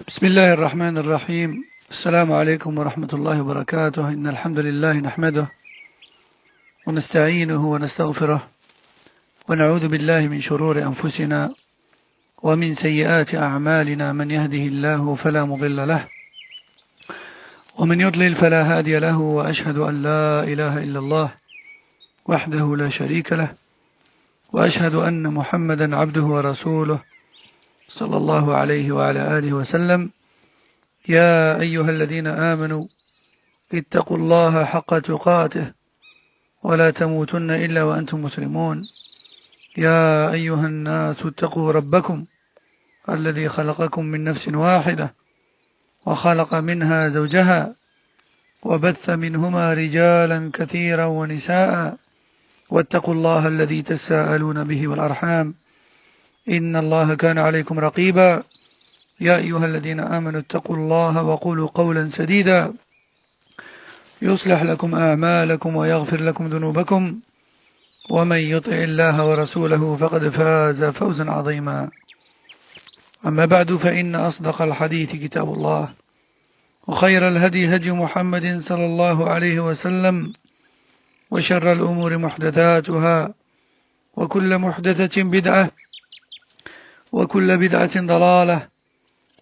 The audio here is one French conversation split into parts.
بسم الله الرحمن الرحيم. السلام عليكم ورحمة الله وبركاته. إن الحمد لله نحمده ونستعينه ونستغفره ونعوذ بالله من شرور أنفسنا ومن سيئات أعمالنا. من يهده الله فلا مضل له ومن يضلل فلا هادي له، وأشهد أن لا إله إلا الله وحده لا شريك له، وأشهد أن محمدا عبده ورسوله صلى الله عليه وعلى آله وسلم. يا أيها الذين آمنوا اتقوا الله حق تقاته ولا تموتن إلا وأنتم مسلمون. يا أيها الناس اتقوا ربكم الذي خلقكم من نفس واحدة وخلق منها زوجها وبث منهما رجالا كثيرا ونساء، واتقوا الله الذي تساءلون به والأرحام إن الله كان عليكم رقيبا. يا أيها الذين آمنوا اتقوا الله وقولوا قولا سديدا يصلح لكم أعمالكم ويغفر لكم ذنوبكم، ومن يطع الله ورسوله فقد فاز فوزا عظيما. أما بعد، فإن أصدق الحديث كتاب الله، وخير الهدي هدي محمد صلى الله عليه وسلم، وشر الأمور محدثاتها، وكل محدثة بدعة، وكل بدعة ضلالة،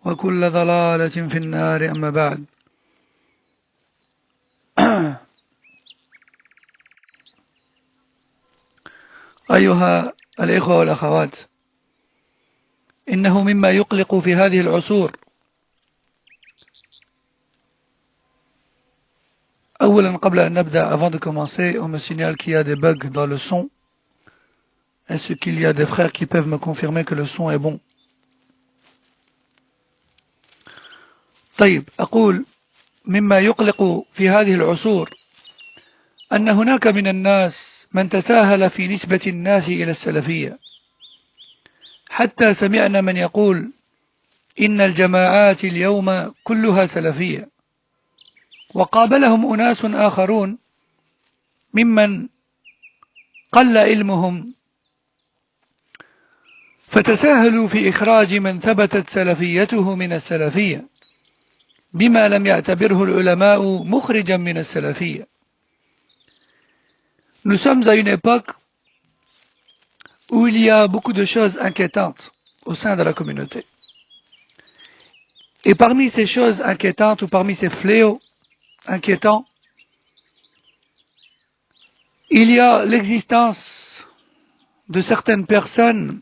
وكل ضلالة في النار. أما بعد، أيها الإخوة والأخوات، إنه مما يقلق في هذه العصور أولا، قبل أن نبدأ, avant de commencer, on me signale qu'il y a des bugs dans le son. Est-ce qu'il y a des frères qui peuvent me confirmer que le son est bon? طيب، أقول مما يقلق في هذه العصور أن هناك من الناس من تساهل في نسبة الناس إلى السلفية، حتى سمعنا من يقول إن الجماعات اليوم كلها سلفية، وقابلهم أناس آخرون ممن قل علمهم فتساهلوا في إخراج من ثبتت سلفيته من السلفية بما لم يعتبره العلماء مخرجا من السلفية. Nous sommes à une époque où il y a beaucoup de choses inquiétantes au sein de la communauté. Et parmi ces choses inquiétantes, ou parmi ces fléaux inquiétants, il y a l'existence de certaines personnes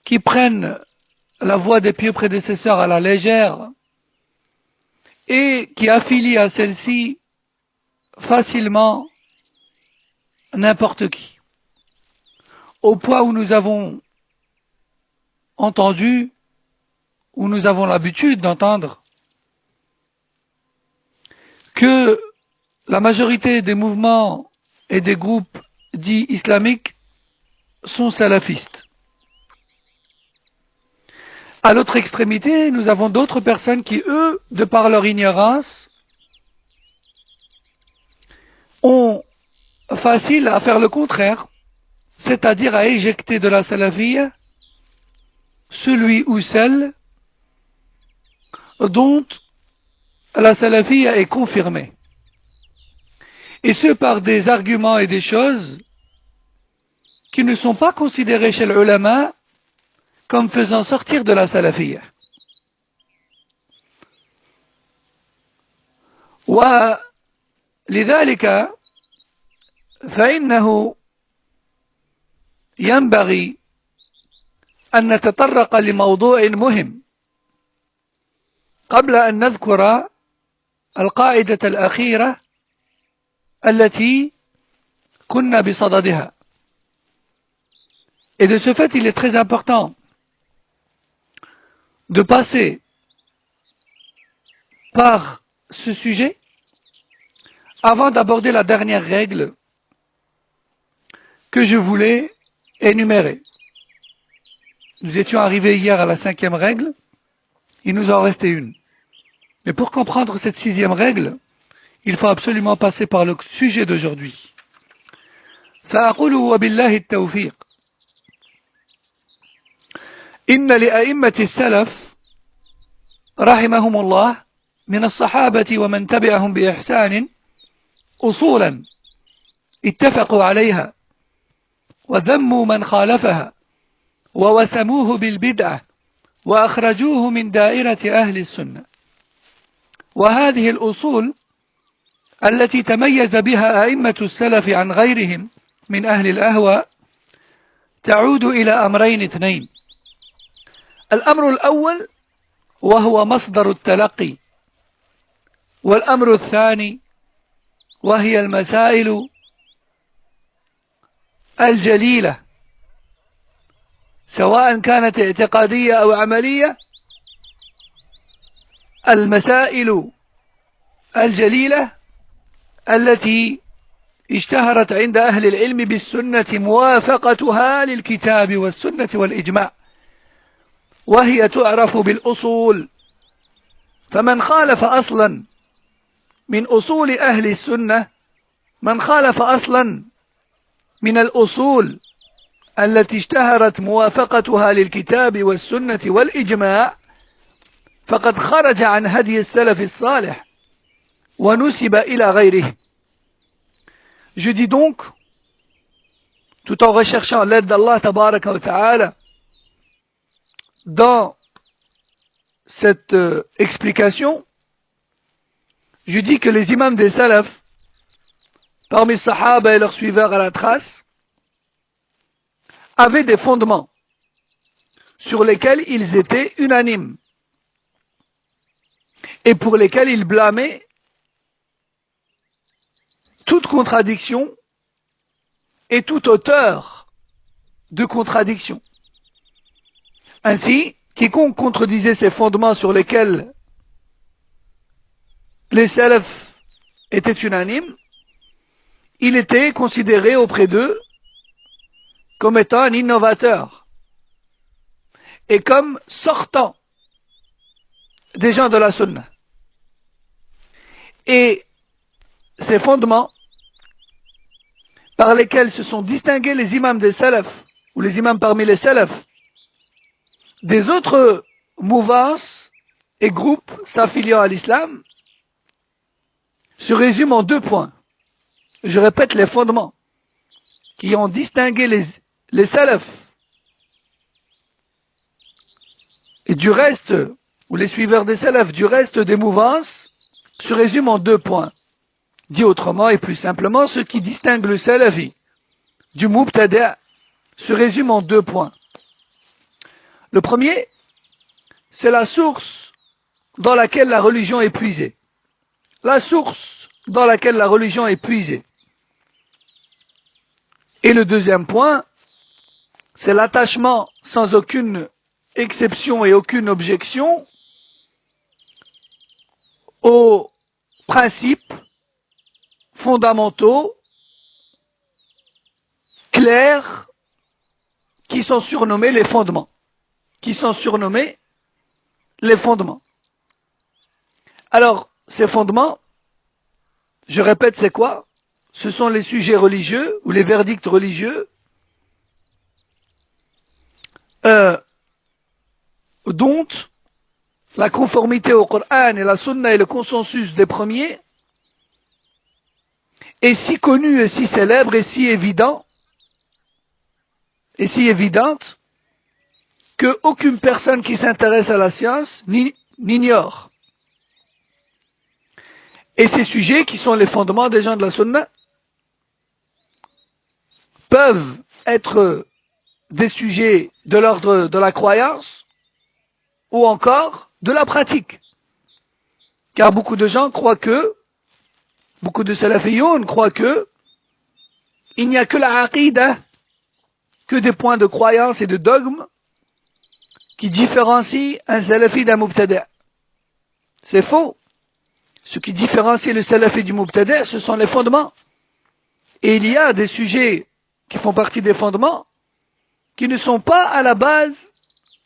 qui prennent la voie des pieux prédécesseurs à la légère et qui affilient à celle-ci facilement n'importe qui, au point où nous avons entendu, où nous avons l'habitude d'entendre que la majorité des mouvements et des groupes dits islamiques sont salafistes. À l'autre extrémité, nous avons d'autres personnes qui, eux, de par leur ignorance, ont facile à faire le contraire, c'est-à-dire à éjecter de la salafiyya celui ou celle dont la salafiyya est confirmée. Et ce, par des arguments et des choses qui ne sont pas considérés chez l'ulama comme faisant sortir de la salafiyya. ولذلك فإنه ينبغي أن نتطرق لموضوع مهم قبل أن نذكر القاعدة الأخيرة التي كنا بصددها. Et de ce fait, il est très important de passer par ce sujet avant d'aborder la dernière règle que je voulais énumérer. Nous étions arrivés hier à la 5e règle, il nous en restait une. Mais pour comprendre cette 6e règle, il faut absolument passer par le sujet d'aujourd'hui. فأقول وبالله التوفيق إن لأئمة السلف رحمهم الله من الصحابة ومن تبعهم بإحسان أصولا اتفقوا عليها وذموا من خالفها ووسموه بالبدعة وأخرجوه من دائرة أهل السنة. وهذه الأصول التي تميز بها أئمة السلف عن غيرهم من أهل الأهواء تعود إلى أمرين اثنين. الأمر الأول وهو مصدر التلقي، والأمر الثاني وهي المسائل الجليلة سواء كانت اعتقادية أو عملية. المسائل الجليلة التي اشتهرت عند أهل العلم بالسنة موافقتها للكتاب والسنة والإجماع، وهي تعرف بالأصول. فمن خالف أصلا من أصول أهل السنة، من خالف أصلا من الأصول التي اشتهرت موافقتها للكتاب والسنة والإجماع، فقد خرج عن هدي السلف الصالح ونسب إلى غيره. Je dis donc, tout en recherchant l'aide d'Allah tabaraka wa ta'ala dans cette explication, je dis que les imams des salafs, parmi les sahaba et leurs suiveurs à la trace, avaient des fondements sur lesquels ils étaient unanimes et pour lesquels ils blâmaient toute contradiction et tout auteur de contradiction. Ainsi, quiconque contredisait ces fondements sur lesquels les salafs étaient unanimes, il était considéré auprès d'eux comme étant un innovateur et comme sortant des gens de la sunna. Et ces fondements par lesquels se sont distingués les imams des salafs, ou les imams parmi les salafs, des autres mouvances et groupes s'affiliant à l'islam, se résument en 2 points. Je répète, les fondements qui ont distingué les salafs et du reste, ou les suiveurs des salafs du reste des mouvances, se résument en 2 points. Dit autrement et plus simplement, ce qui distingue le salafi du mubtada' se résume en 2 points. Le premier, c'est la source dans laquelle la religion est puisée. La source dans laquelle la religion est puisée. Et le deuxième point, c'est l'attachement sans aucune exception et aucune objection aux principes fondamentaux, clairs, qui sont surnommés les fondements. Alors, ces fondements, je répète, c'est quoi? Ce sont les sujets religieux ou les verdicts religieux dont la conformité au Coran et la Sunna et le consensus des premiers est si connu et si célèbre et si évident et si évidente que aucune personne qui s'intéresse à la science n'ignore. Et ces sujets qui sont les fondements des gens de la Sunna peuvent être des sujets de l'ordre de la croyance ou encore de la pratique. Car beaucoup de gens croient que, beaucoup de salafiyoun croient que il n'y a que la aqidah, que des points de croyance et de dogme qui différencient un salafi d'un mubtada'. C'est faux. Ce qui différencie le salafi du mubtada', ce sont les fondements. Et il y a des sujets qui font partie des fondements qui ne sont pas à la base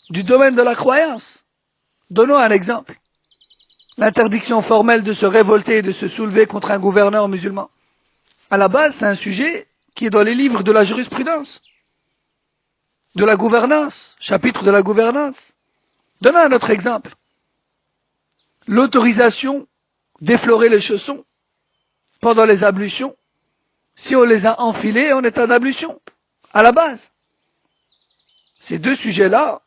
du domaine de la croyance. Donnons un exemple. L'interdiction formelle de se révolter et de se soulever contre un gouverneur musulman. À la base, c'est un sujet qui est dans les livres de la jurisprudence, de la gouvernance, chapitre de la gouvernance. Donnons un autre exemple. l'autorisation d'effleurer les chaussons pendant les ablutions, si on les a enfilés en état d'ablution, à la base. Ces deux sujets-là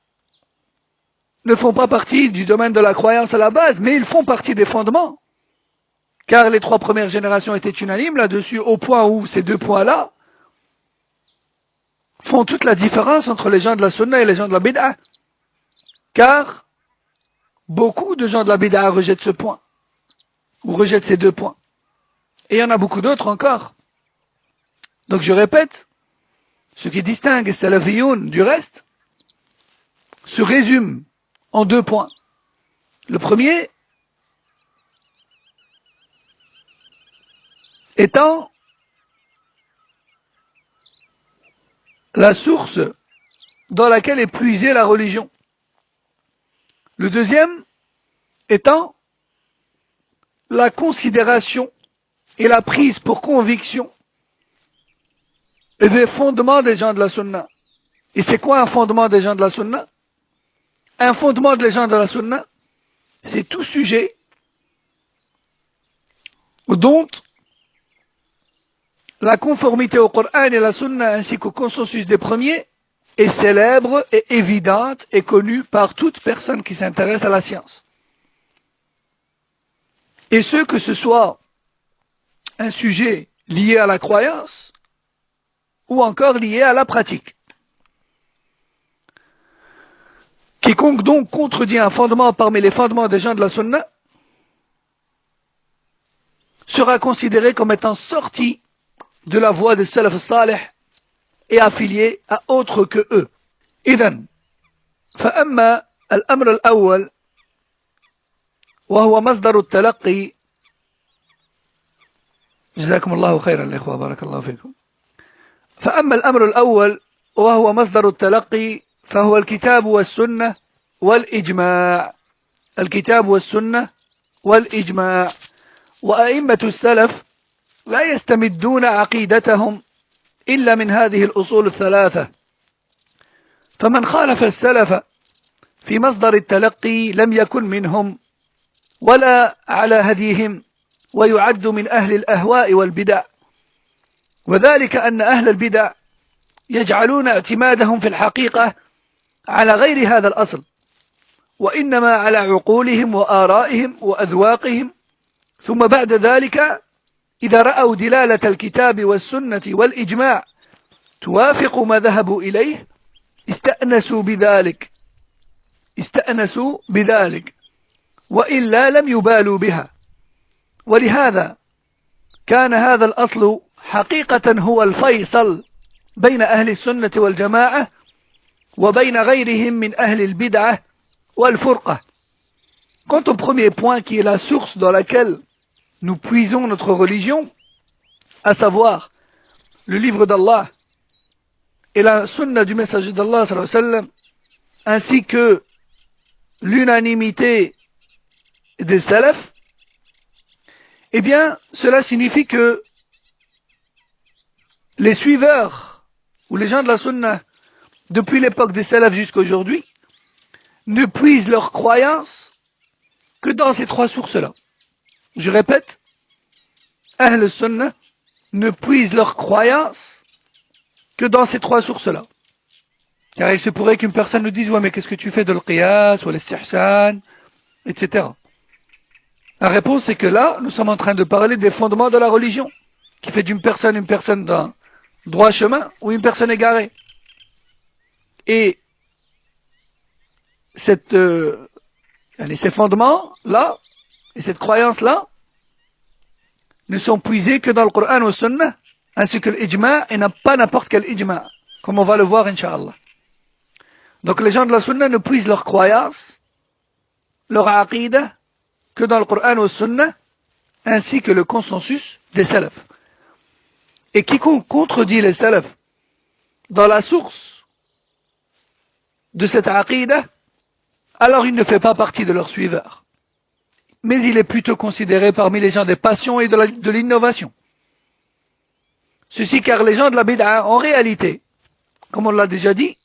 ne font pas partie du domaine de la croyance à la base, mais ils font partie des fondements. Car les trois premières générations étaient unanimes là-dessus, au point où ces deux points-là font toute la différence entre les gens de la sunna et les gens de la bid'a. Car beaucoup de gens de la bid'a rejettent ce point, ou rejettent ces deux points. Et il y en a beaucoup d'autres encore. Donc je répète, ce qui distingue les salafiyoun du reste se résume en deux points. Le premier étant la source dans laquelle est puisée la religion. Le deuxième étant la considération et la prise pour conviction des fondements des gens de la sunna. Et c'est quoi un fondement des gens de la sunna? Un fondement des gens de la sunna, c'est tout sujet dont la conformité au Coran et la sunna ainsi qu'au consensus des premiers est célèbre et évidente et connue par toute personne qui s'intéresse à la science. Et ce que ce soit un sujet lié à la croyance ou encore lié à la pratique. Quiconque donc contredit un fondement parmi les fondements des gens de la sunna sera considéré comme étant sorti de la voie des salaf salih et affilié à autre que eux. إذن فأما الأمر الأول وهو مصدر التلقي جزاكم الله خيرا الإخوة بارك الله فيكم. فأما الأمر الأول وهو مصدر التلقي فهو الكتاب والسنة والإجماع. الكتاب والسنة والإجماع. وأئمة السلف لا يستمدون عقيدتهم إلا من هذه الأصول الثلاثة. فمن خالف السلف في مصدر التلقي لم يكن منهم ولا على هديهم ويعد من أهل الأهواء والبدع. وذلك أن أهل البدع يجعلون اعتمادهم في الحقيقة على غير هذا الأصل وإنما على عقولهم وآرائهم وأذواقهم. ثم بعد ذلك إذا رأوا دلالة الكتاب والسنة والإجماع توافق ما ذهبوا إليه استأنسوا بذلك وإلا لم يبالوا بها. ولهذا كان هذا الأصل حقيقة هو الفيصل بين أهل السنة والجماعة وبين غيرهم من أهل البدعة والفرقة. Quant au premier point qui est la source dans laquelle nous puisons notre religion, à savoir le livre d'Allah et la sunna du messager d'Allah sallallahu alayhi wa sallam, ainsi que l'unanimité des salafs, eh bien, cela signifie que les suiveurs ou les gens de la sunna, depuis l'époque des salafs jusqu'à aujourd'hui, ne puisent leur croyance que dans ces trois sources-là. Je répète, Ahl Sunnah ne puisent leur croyance que dans ces trois sources-là. Car il se pourrait qu'une personne nous dise, ouais, mais qu'est-ce que tu fais de l'qiyas ou l'istihsan, etc. La réponse c'est que là, nous sommes en train de parler des fondements de la religion, qui fait d'une personne une personne d'un droit chemin ou une personne égarée. Et ces fondements-là, et cette croyance-là, ne sont puisés que dans le Coran ou Sunnah, ainsi que l'ijma', et pas n'importe quel ijma', comme on va le voir, Inch'Allah. Donc les gens de la Sunnah ne puisent leur croyance, leur aqidah, que dans le Coran ou Sunnah, ainsi que le consensus des salafs. Et quiconque contredit les salafs dans la source de cette aqidah, alors il ne fait pas partie de leurs suiveurs. Mais il est plutôt considéré parmi les gens des passions et de l'innovation. Ceci car les gens de la bid'a, en réalité, comme on l'a déjà dit,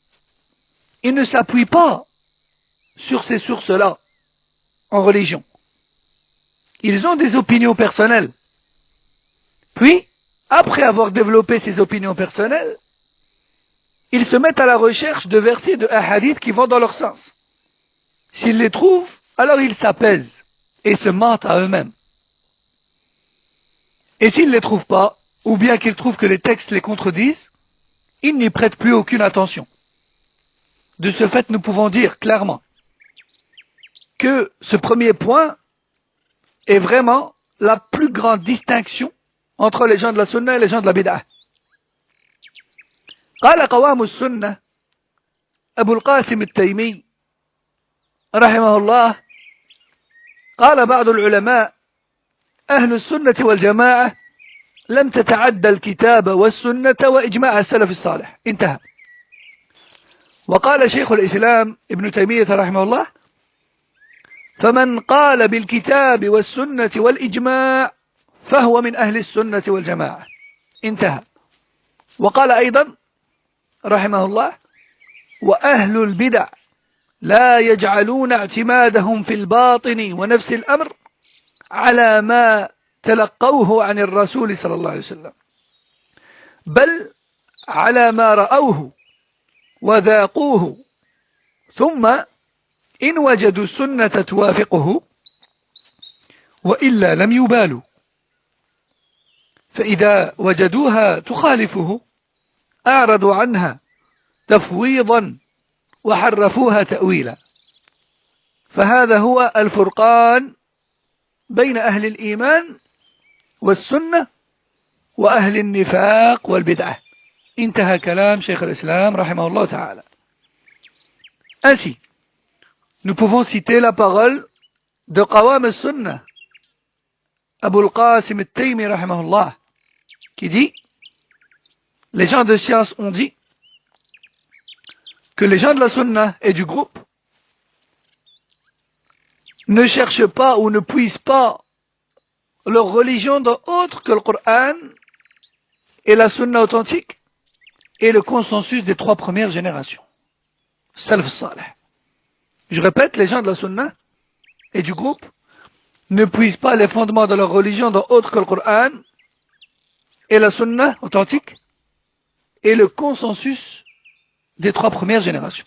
ils ne s'appuient pas sur ces sources-là en religion. ils ont des opinions personnelles. Puis, après avoir développé ces opinions personnelles, ils se mettent à la recherche de versets de hadiths qui vont dans leur sens. S'ils les trouvent, alors ils s'apaisent et se mentent à eux-mêmes. Et s'ils ne les trouvent pas, ou bien qu'ils trouvent que les textes les contredisent, ils n'y prêtent plus aucune attention. De ce fait, nous pouvons dire clairement que ce premier point est vraiment la plus grande distinction entre les gens de la sunna et les gens de la bid'ah. قال قوام السنة أبو القاسم التيمي رحمه الله قال بعض العلماء أهل السنة والجماعة لم تتعدى الكتاب والسنة وإجماع السلف الصالح انتهى. وقال شيخ الإسلام ابن تيمية رحمه الله فمن قال بالكتاب والسنة والإجماع فهو من أهل السنة والجماعة انتهى. وقال أيضا رحمه الله وأهل البدع لا يجعلون اعتمادهم في الباطن ونفس الأمر على ما تلقوه عن الرسول صلى الله عليه وسلم بل على ما رأوه وذاقوه ثم إن وجدوا السنة توافقه وإلا لم يبالوا فإذا وجدوها تخالفه أعرضوا عنها تفويضا وحرفوها تأويلا فهذا هو الفرقان بين أهل الإيمان والسنة وأهل النفاق والبدعة انتهى كلام شيخ الإسلام رحمه الله تعالى. Ainsi, nous pouvons citer la parole de Qawam al-Sunnah, Abu al-Qasim al-Taymi rahimahullah, qui dit les gens de science ont dit que les gens de la Sunnah et du groupe ne cherchent pas ou ne puisent pas leur religion dans autre que le Coran et la Sunna authentique et le consensus des 3 premières générations. Salaf Salih. Je répète, les gens de la Sunna et du groupe ne puisent pas les fondements de leur religion dans autre que le Coran et la Sunna authentique et le consensus des 3 premières générations.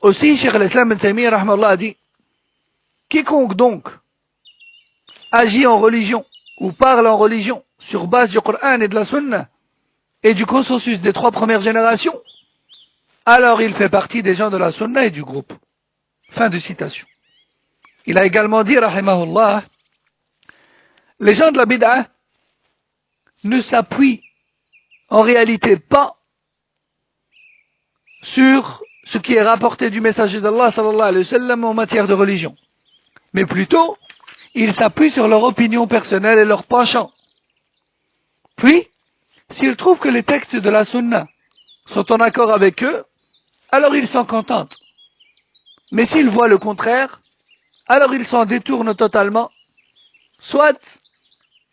Aussi, Cheikh al-Islam ibn Taymiyyah rahmallah a dit quiconque donc agit en religion ou parle en religion sur base du Coran et de la Sunna et du consensus des 3 premières générations, alors il fait partie des gens de la Sunna et du groupe. Fin de citation. Il a également dit, rahimahullah, les gens de la bid'ah ne s'appuient en réalité pas sur ce qui est rapporté du messager d'Allah sallallahu alayhi wa sallam en matière de religion, mais plutôt ils s'appuient sur leur opinion personnelle et leur penchant. Puis, s'ils trouvent que les textes de la Sunna sont en accord avec eux, alors ils s'en contentent. Mais s'ils voient le contraire, alors ils s'en détournent totalement, soit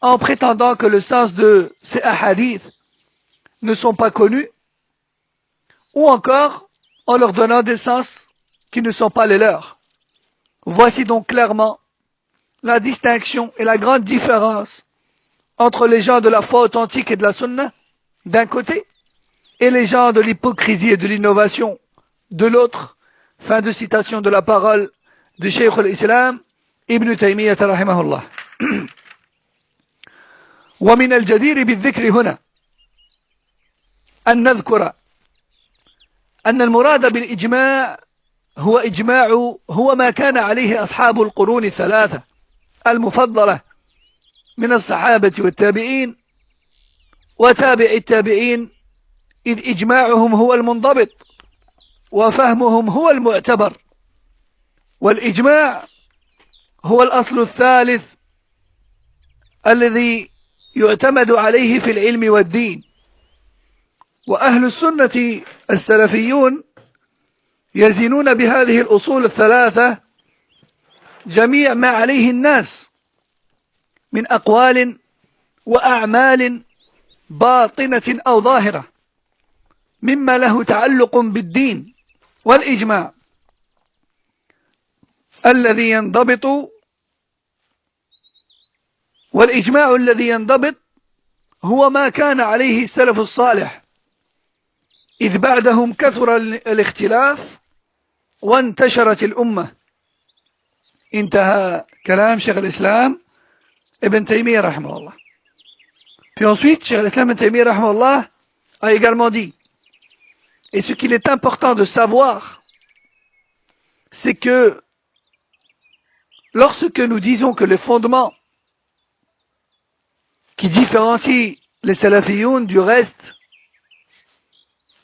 en prétendant que le sens de ces hadiths ne sont pas connus, ou encore en leur donnant des sens qui ne sont pas les leurs. Voici donc clairement la distinction et la grande différence entre les gens de la foi authentique et de la sunna, d'un côté, et les gens de l'hypocrisie et de l'innovation, de l'autre. Fin de citation de la parole de Cheikh al-Islam Ibn Taymiyyah rahimahullah. ومن الجدير بالذكر هنا أن نذكر أن المراد بالإجماع هو ما كان عليه أصحاب القرون الثلاثة المفضلة من الصحابة والتابعين وتابع التابعين إذ إجماعهم هو المنضبط وفهمهم هو المعتبر والإجماع هو الأصل الثالث الذي يعتمد عليه في العلم والدين وأهل السنة السلفيون يزنون بهذه الأصول الثلاثة جميع ما عليه الناس من أقوال وأعمال باطنة أو ظاهرة مما له تعلق بالدين والإجماع الذي ينضبط والإجماع الذي ينضبط هو ما كان عليه السلف الصالح إذ بعدهم كثر الاختلاف وانتشرت الأمة. انتهى كلام شيخ الإسلام ابن تيمية رحمه الله. Puis ensuite, Cheikh l'Islam ibn Taymiyyah rahimahullah a également dit, et ce qu'il est important de savoir, c'est que lorsque nous disons que le fondement qui différencie les salafiyoun du reste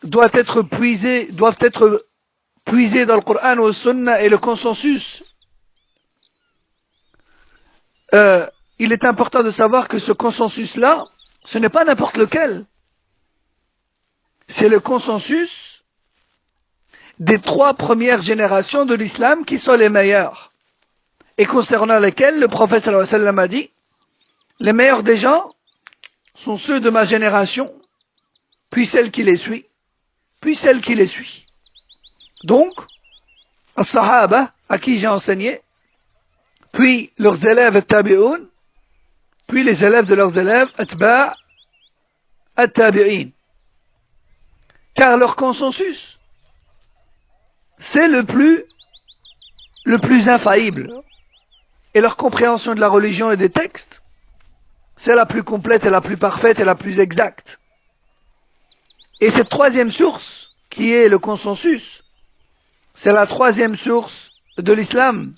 doivent être puisés dans le Coran ou le Sunna et le consensus, il est important de savoir que ce consensus-là, ce n'est pas n'importe lequel. C'est le consensus des 3 premières générations de l'islam qui sont les meilleures, et concernant lesquelles le prophète sallallahu alayhi wa sallam a dit, les meilleurs des gens sont ceux de ma génération, puis celle qui les suit, puis celle qui les suit. Donc, as-sahaba, à qui j'ai enseigné, puis leurs élèves tabi'un, puis les élèves de leurs élèves, atba' at-tabi'in. Car leur consensus, c'est le plus infaillible. Et leur compréhension de la religion et des textes, c'est la plus complète et la plus parfaite et la plus exacte. Et cette 3e source, qui est le consensus, c'est la 3e source de l'islam.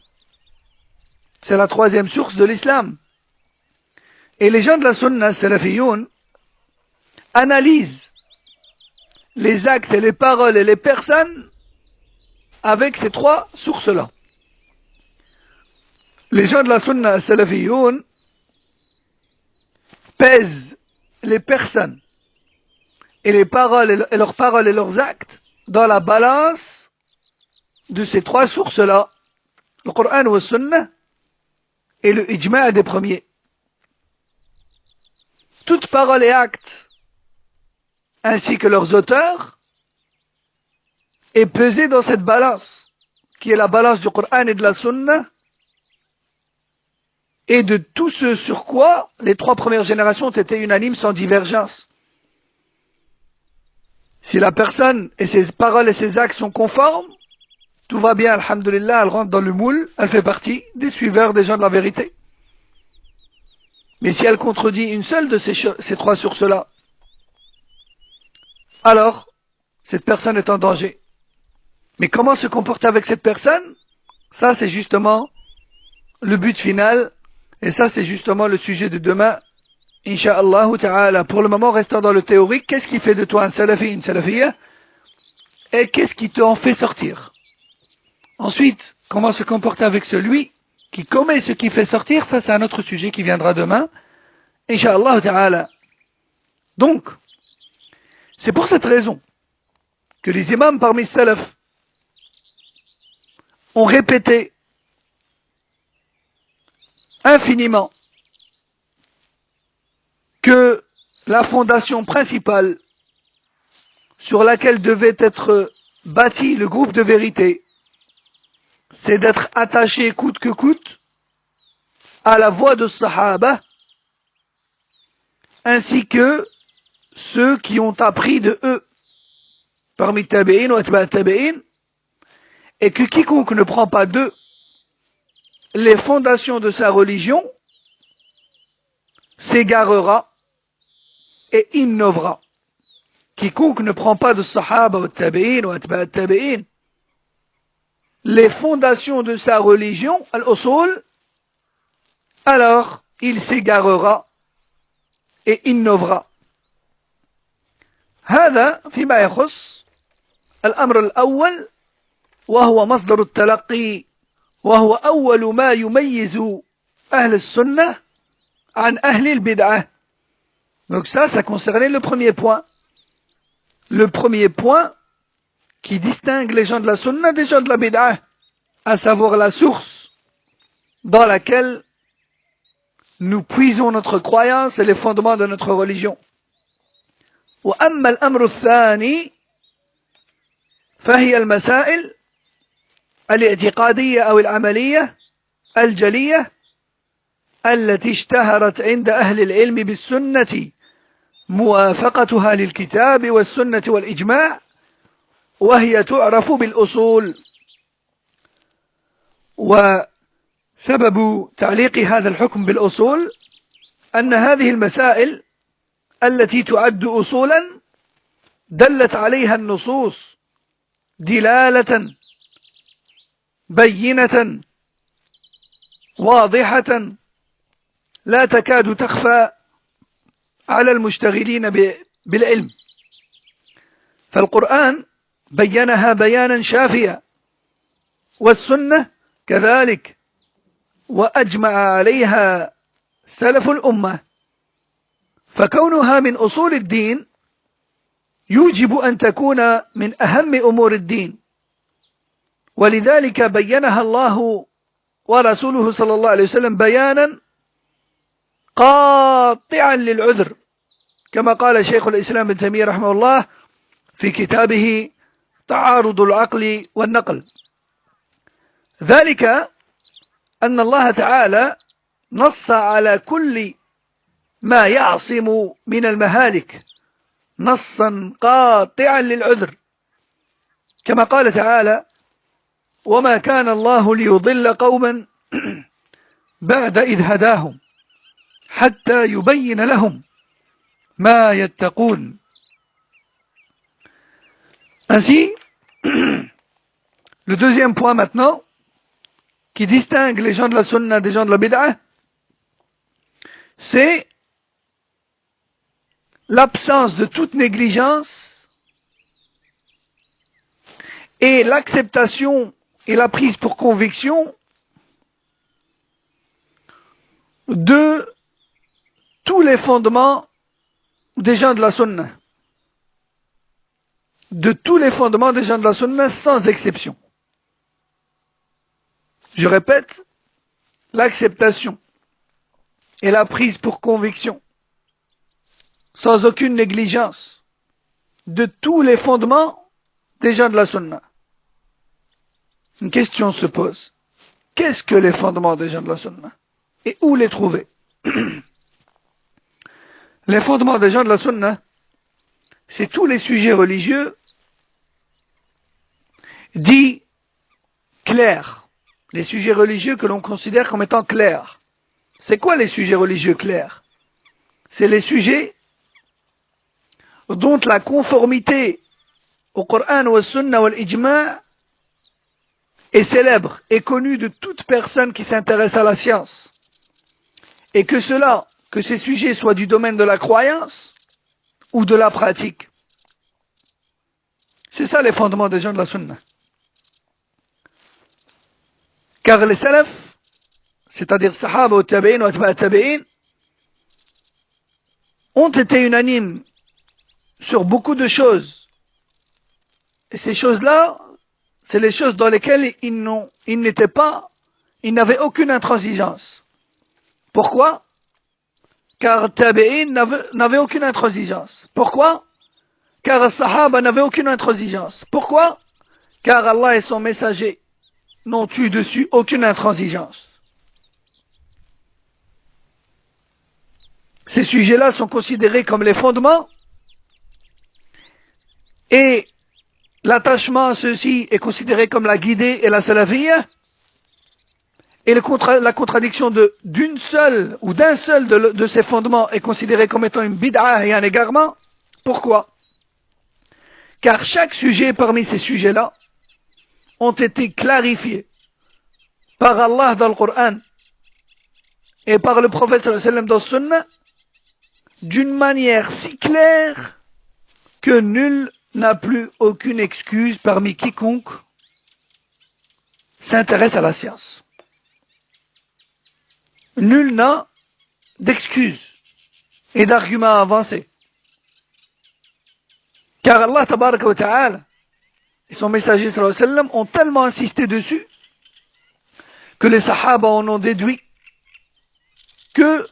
C'est la 3e source de l'islam. Et les gens de la sunna salafiyoun analysent les actes et les paroles et les personnes avec ces 3 sources-là. Les gens de la sunna salafiyoun pèsent les personnes et les paroles et leurs paroles et leurs actes dans la balance de ces 3 sources-là, le Coran ou le Sunna et le ijma' des premiers. Toute parole et acte, ainsi que leurs auteurs, est pesée dans cette balance, qui est la balance du Coran et de la Sunna, et de tout ce sur quoi les 3 premières générations ont été unanimes sans divergence. Si la personne et ses paroles et ses actes sont conformes, tout va bien, alhamdulillah, elle rentre dans le moule, elle fait partie des suiveurs des gens de la vérité. Mais si elle contredit une seule de ces 3 sources-là, alors, cette personne est en danger. Mais comment se comporter avec cette personne? Ça, c'est justement le but final, et ça, c'est justement le sujet de demain, Inch'Allah ta'ala. Pour le moment, restant dans le théorique, qu'est-ce qui fait de toi un salafi, une salafiyya? Et qu'est-ce qui te en fait sortir? Ensuite, comment se comporter avec celui qui commet ce qui fait sortir? Ça, c'est un autre sujet qui viendra demain, Inch'Allah ta'ala. Donc, c'est pour cette raison que les imams parmi les salafs ont répété infiniment que la fondation principale sur laquelle devait être bâti le groupe de vérité, c'est d'être attaché coûte que coûte à la voie de Sahaba, ainsi que ceux qui ont appris de eux, parmi tabi'in ou atba' tabi'in, et que quiconque ne prend pas d'eux les fondations de sa religion s'égarera et innovera. Quiconque ne prend pas de sahaba ou tabi'in ou atba' tabi'in les fondations de sa religion, al-usul, alors il s'égarera et innovera. هذا فيما يخص الأمر الأول وهو مصدر التلقي وهو أول ما يميز أهل السنة عن أهل البدعة. Donc ça concernait le premier point. Le premier point qui distingue les gens de la sunna des gens de la bid'ah, à savoir la source dans laquelle nous puisons notre croyance et les fondements de notre religion. وأما الأمر الثاني فهي المسائل الاعتقادية أو العملية الجلية التي اشتهرت عند أهل العلم بالسنة موافقتها للكتاب والسنة والإجماع، وهي تعرف بالأصول. وسبب تعليق هذا الحكم بالأصول أن هذه المسائل التي تعد أصولا دلت عليها النصوص دلالة بينة واضحة لا تكاد تخفى على المشتغلين بالعلم، فالقرآن بينها بيانا شافيا، والسنة كذلك، وأجمع عليها سلف الأمة، فكونها من أصول الدين يوجب أن تكون من أهم أمور الدين، ولذلك بينها الله ورسوله صلى الله عليه وسلم بيانا قاطعا للعذر، كما قال شيخ الإسلام ابن تيمية رحمه الله في كتابه تعارض العقل والنقل. ذلك أن الله تعالى نص على كل ما يعصم من المهالك نصا قاطعا للعذر، كما قال تعالى: وما كان الله ليضل قوما بعد إذ هداهم حتى يبين لهم ما يتقون. Ainsi, le deuxième point maintenant, qui distingue les gens de la sunna des gens de la bid'ah, c'est l'absence de toute négligence et l'acceptation et la prise pour conviction de tous les fondements des gens de la sunna. De tous les fondements des gens de la sunna sans exception. Je répète, l'acceptation et la prise pour conviction, sans aucune négligence, de tous les fondements des gens de la sunna. Une question se pose. Qu'est-ce que les fondements des gens de la sunna? Et où les trouver? Les fondements des gens de la sunna, c'est tous les sujets religieux dits clairs. Les sujets religieux que l'on considère comme étant clairs. C'est quoi les sujets religieux clairs? C'est les sujets dont la conformité au Coran ou au Sunna ou à l'Ijma' est célèbre et connue de toute personne qui s'intéresse à la science. Et que ces sujets soient du domaine de la croyance ou de la pratique. C'est ça les fondements des gens de la Sunna. Car les salaf, c'est-à-dire Sahaba ou Tabi'in ou Atba' Tabi'in, ont été unanimes sur beaucoup de choses. Et ces choses-là, c'est les choses dans lesquelles ils n'avaient aucune intransigeance. Pourquoi? Car Tabi'in n'avait aucune intransigeance. Pourquoi? Car Sahaba n'avait aucune intransigeance. Pourquoi? Car Allah et son messager n'ont eu dessus aucune intransigeance. Ces sujets-là sont considérés comme les fondements et l'attachement à ceux-ci est considéré comme la guidée et la salafiyya, et la contradiction d'une seule ou d'un seul de ces fondements est considéré comme étant une bid'ah et un égarement. Pourquoi? Car chaque sujet parmi ces sujets-là ont été clarifiés par Allah dans le Coran et par le prophète sallallahu alayhi wa sallam dans le Sunna d'une manière si claire que nul n'a plus aucune excuse parmi quiconque s'intéresse à la science. Nul n'a d'excuses et d'arguments avancés. Car Allah tabaraka wa ta'ala et son messager sallallahu alayhi wa sallam ont tellement insisté dessus que les sahaba en ont déduit que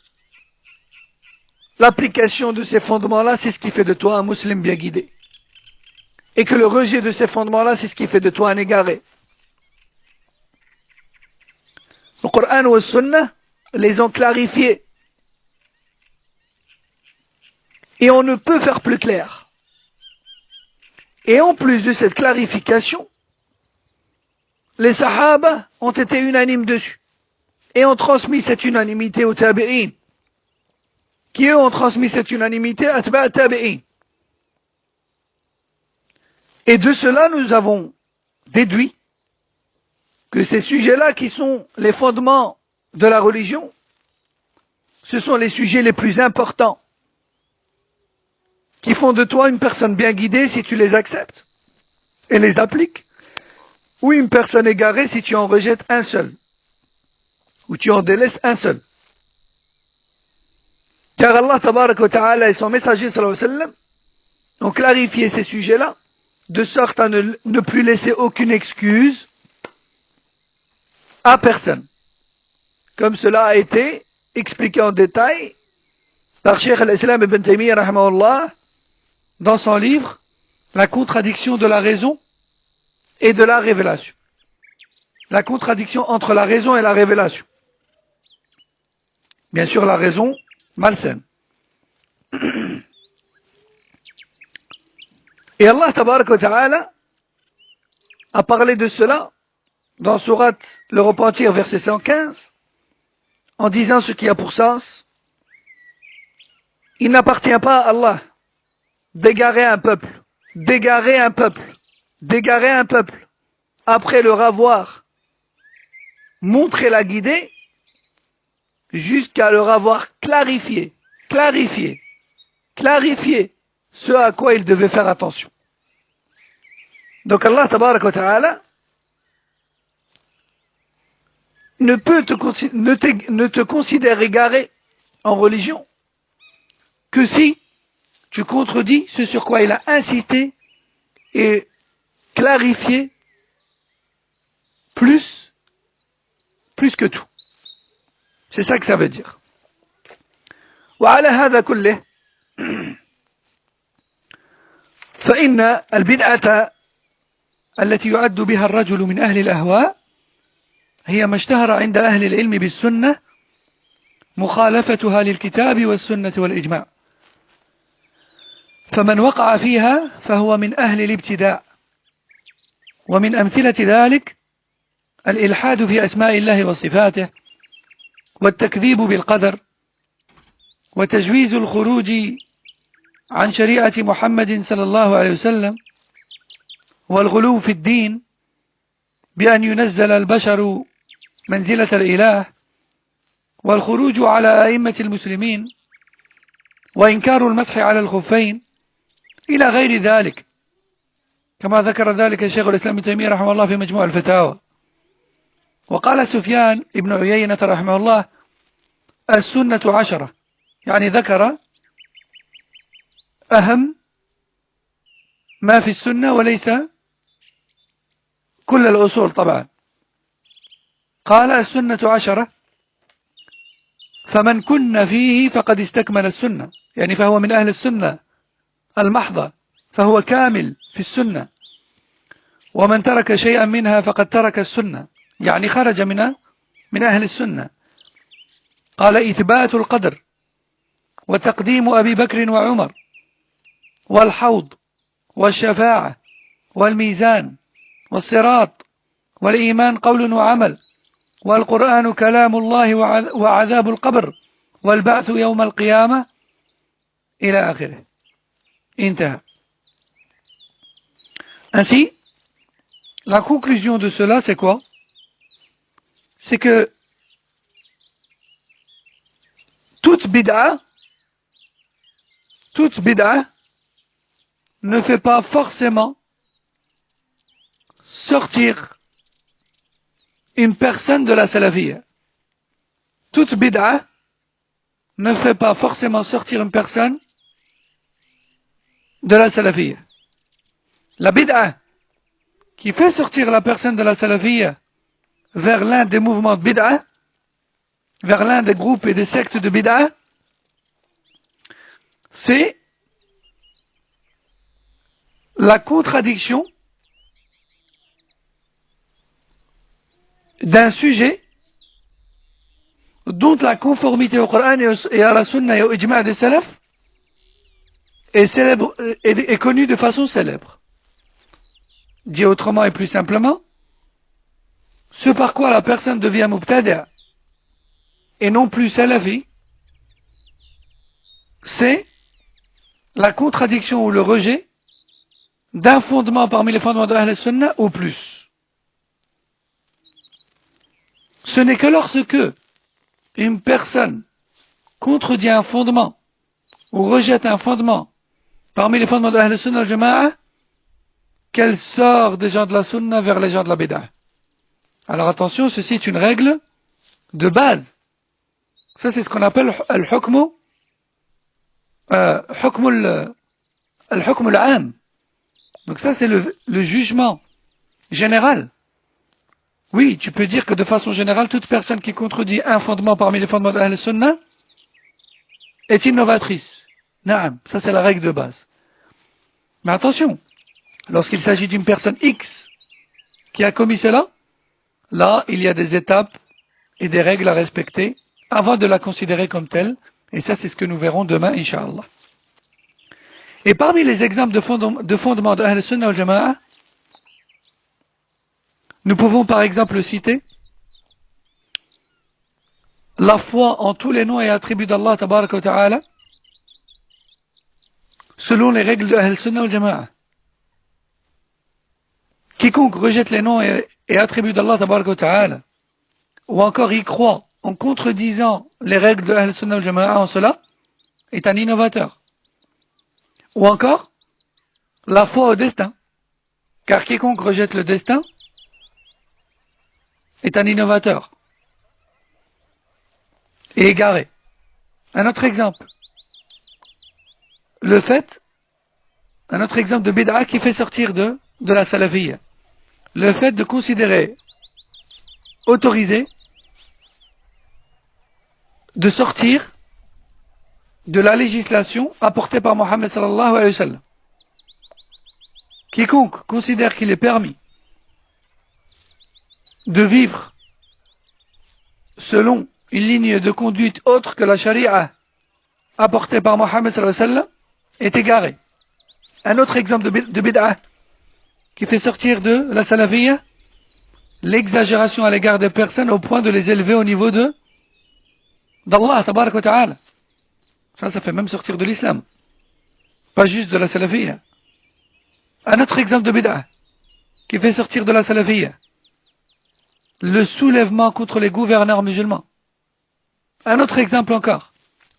l'application de ces fondements-là, c'est ce qui fait de toi un musulman bien guidé. Et que le rejet de ces fondements-là, c'est ce qui fait de toi un égaré. Le Coran ou le Sunna les ont clarifiés. Et on ne peut faire plus clair. Et en plus de cette clarification, les Sahaba ont été unanimes dessus. Et ont transmis cette unanimité aux tabi'in, qui eux ont transmis cette unanimité à atba' tabi'in. Et de cela, nous avons déduit que ces sujets-là, qui sont les fondements de la religion, ce sont les sujets les plus importants, qui font de toi une personne bien guidée si tu les acceptes et les appliques, ou une personne égarée si tu en rejettes un seul, ou tu en délaisses un seul. Car Allah tabarak wa ta'ala et son messager sallallahu alayhi wa sallam ont clarifié ces sujets-là, de sorte à ne plus laisser aucune excuse à personne. Comme cela a été expliqué en détail par Cheikh al-Islam ibn Taymiyyah rahimahullah dans son livre La contradiction de la raison et de la révélation. La contradiction entre la raison et la révélation. Bien sûr, la raison malsaine. Et Allah tabarak wa ta'ala a parlé de cela dans sourate Le Repentir, verset 115, en disant ce qui a pour sens: il n'appartient pas à Allah d'égarer un peuple, d'égarer un peuple, d'égarer un peuple, après leur avoir montré la guidée, jusqu'à leur avoir clarifié ce à quoi ils devaient faire attention. Donc Allah tabarak wa ta'ala ne te considère égaré en religion que si tu contredis ce sur quoi il a insisté et clarifié plus que tout. C'est ça que ça veut dire. وعلى هذا كله فإن البدعة التي يعد بها الرجل من أهل الأهواء هي ما اشتهر عند أهل العلم بالسنة مخالفتها للكتاب والسنة والإجماع، فمن وقع فيها فهو من أهل الابتداع. ومن أمثلة ذلك الإلحاد في أسماء الله وصفاته، والتكذيب بالقدر، وتجويز الخروج عن شريعة محمد صلى الله عليه وسلم، والغلو في الدين بأن ينزل البشر منزلة الإله، والخروج على أئمة المسلمين، وإنكار المسح على الخفين، إلى غير ذلك، كما ذكر ذلك شيخ الإسلام ابن تيمية رحمه الله في مجموع الفتاوى. وقال سفيان ابن عيينة رحمه الله: السنة 10، يعني ذكر أهم ما في السنة وليس كل الأصول طبعا. قال: السنة 10، فمن كن فيه فقد استكمل السنة، يعني فهو من أهل السنة المحضة، فهو كامل في السنة. ومن ترك شيئا منها فقد ترك السنة، يعني خرج من أهل السنة. قال: إثبات القدر، وتقديم أبي بكر وعمر، والحوض، والشفاعة، والميزان، والصراط، والإيمان قول وعمل، والقرآن كلام الله، وعذاب القبر، والبعث يوم القيامة، إلى آخره. انتهى. Ainsi, la conclusion de cela, c'est quoi? C'est que toute bid'a ne fait pas forcément sortir une personne de la salafiyya. Toute bid'a ne fait pas forcément sortir une personne de la salafiyya. La bid'a qui fait sortir la personne de la salafiyya vers l'un des mouvements de bid'a, vers l'un des groupes et des sectes de bid'a, c'est la contradiction d'un sujet dont la conformité au Coran et à la Sunna et au Ijma' des Salaf est connue de façon célèbre. Dit autrement et plus simplement, ce par quoi la personne devient mubtada' et non plus salafi, c'est la contradiction ou le rejet d'un fondement parmi les fondements de Ahl al-Sunnah ou plus. Ce n'est que lorsque une personne contredit un fondement ou rejette un fondement parmi les fondements de Ahl al-Sunnah al-Jama'a qu'elle sort des gens de la Sunna vers les gens de la Bid'ah. Alors attention, ceci est une règle de base. Ça, c'est ce qu'on appelle al-hukm al-am. Donc ça, c'est le jugement général. Oui, tu peux dire que de façon générale, toute personne qui contredit un fondement parmi les fondements de Ahl Sunnah est innovatrice. Naam, ça c'est la règle de base. Mais attention, lorsqu'il s'agit d'une personne X qui a commis cela, là, il y a des étapes et des règles à respecter avant de la considérer comme telle. Et ça, c'est ce que nous verrons demain, Inch'Allah. Et parmi les exemples de fondements de Ahl Sunnah wal Jama'a, nous pouvons par exemple citer la foi en tous les noms et attributs d'Allah tabaraka wa ta'ala selon les règles de Ahl Sunnah wal Jama'a. Quiconque rejette les noms et attributs d'Allah tabaraka wa ta'ala ou encore y croit en contredisant les règles de Ahl Sunnah wal Jama'a en cela est un innovateur. Ou encore la foi au destin, car quiconque rejette le destin est un innovateur et égaré. Un autre exemple, un autre exemple de bid'a qui fait sortir de la salafiyya, le fait de considérer autorisé de sortir de la législation apportée par Mohammed sallallahu alayhi wa sallam. Quiconque considère qu'il est permis de vivre selon une ligne de conduite autre que la charia apportée par Mohammed sallallahu alayhi wa sallam est égaré. Un autre exemple de bid'a qui fait sortir de la salafiyya l'exagération à l'égard des personnes au point de les élever au niveau d'Allah tabarak wa ta'ala. Ça fait même sortir de l'islam, pas juste de la salafiyya. Un autre exemple de bid'a qui fait sortir de la salafiyya le soulèvement contre les gouverneurs musulmans. Un autre exemple encore,